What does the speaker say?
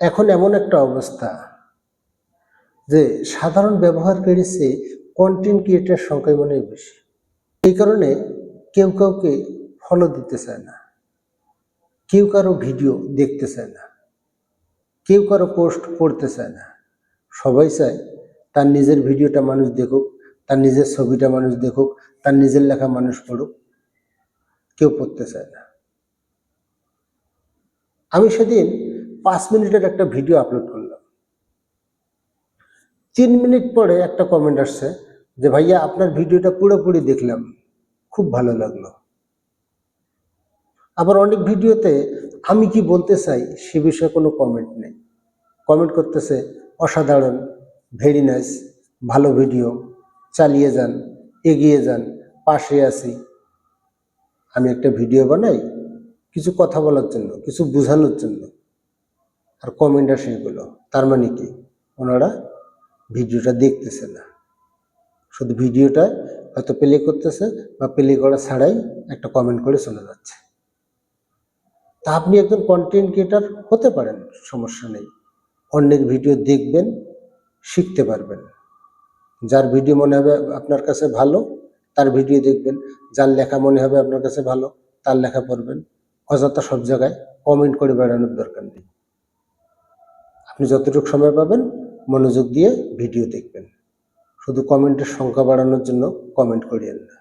এখন এমন একটা অবস্থা যে সাধারণ ব্যবহারকারীর চেয়ে কন্টেন্ট ক্রিয়েটার সংখ্যাই মনে হয় বেশি। এই কারণে কেউ কাউকে ফলো দিতে চায় না, কেউ কারো ভিডিও দেখতে চায় না, কেউ কারো পোস্ট পড়তে চায় না। সবাই চায় তার নিজের ভিডিওটা মানুষ দেখুক, তার নিজের ছবিটা মানুষ দেখুক, তার নিজের লেখা মানুষ পড়ুক, কেউ পড়তে চায় না। আমি সেদিন 5 মিনিটের একটা ভিডিও আপলোড করলাম। 3 মিনিট পরে একটা কমেন্ট আসছে যে ভাইয়া আপনার ভিডিওটা পুরোপুরি দেখলাম, খুব ভালো লাগলো। আবার অনেক ভিডিওতে আমি কি বলতে চাই সে বিষয়ে কোনো কমেন্ট নেই। কমেন্ট করতেছে অসাধারণ, ভেরি নাইস, ভালো ভিডিও, চালিয়ে যান, এগিয়ে যান, পাশে আছি। আমি একটা ভিডিও বানাই কিছু কথা বলার জন্য, কিছু বোঝানোর জন্য, আর কমেন্ট আসে এগুলো। তার মানে কি ওনারা ভিডিওটা দেখতেছে না, শুধু ভিডিওটা হয়তো প্লে করতেছে বা প্লে করা ছাড়াই একটা কমেন্ট করে চলে যাচ্ছে। তা আপনি একজন কন্টেন্ট ক্রিয়েটার হতে পারেন, সমস্যা নেই। অন্যের ভিডিও দেখবেন, শিখতে পারবেন। যার ভিডিও মনে হবে আপনার কাছে ভালো তার ভিডিও দেখবেন, যার লেখা মনে হবে আপনার কাছে ভালো তার লেখা পড়বেন। অযথা সব জায়গায় কমেন্ট করে বেড়ানোর দরকার নেই। আপনি যতটুকু সময় পাবেন মনোযোগ দিয়ে ভিডিও দেখবেন, শুধু কমেন্টের সংখ্যা বাড়ানোর জন্য কমেন্ট করিয়েন না।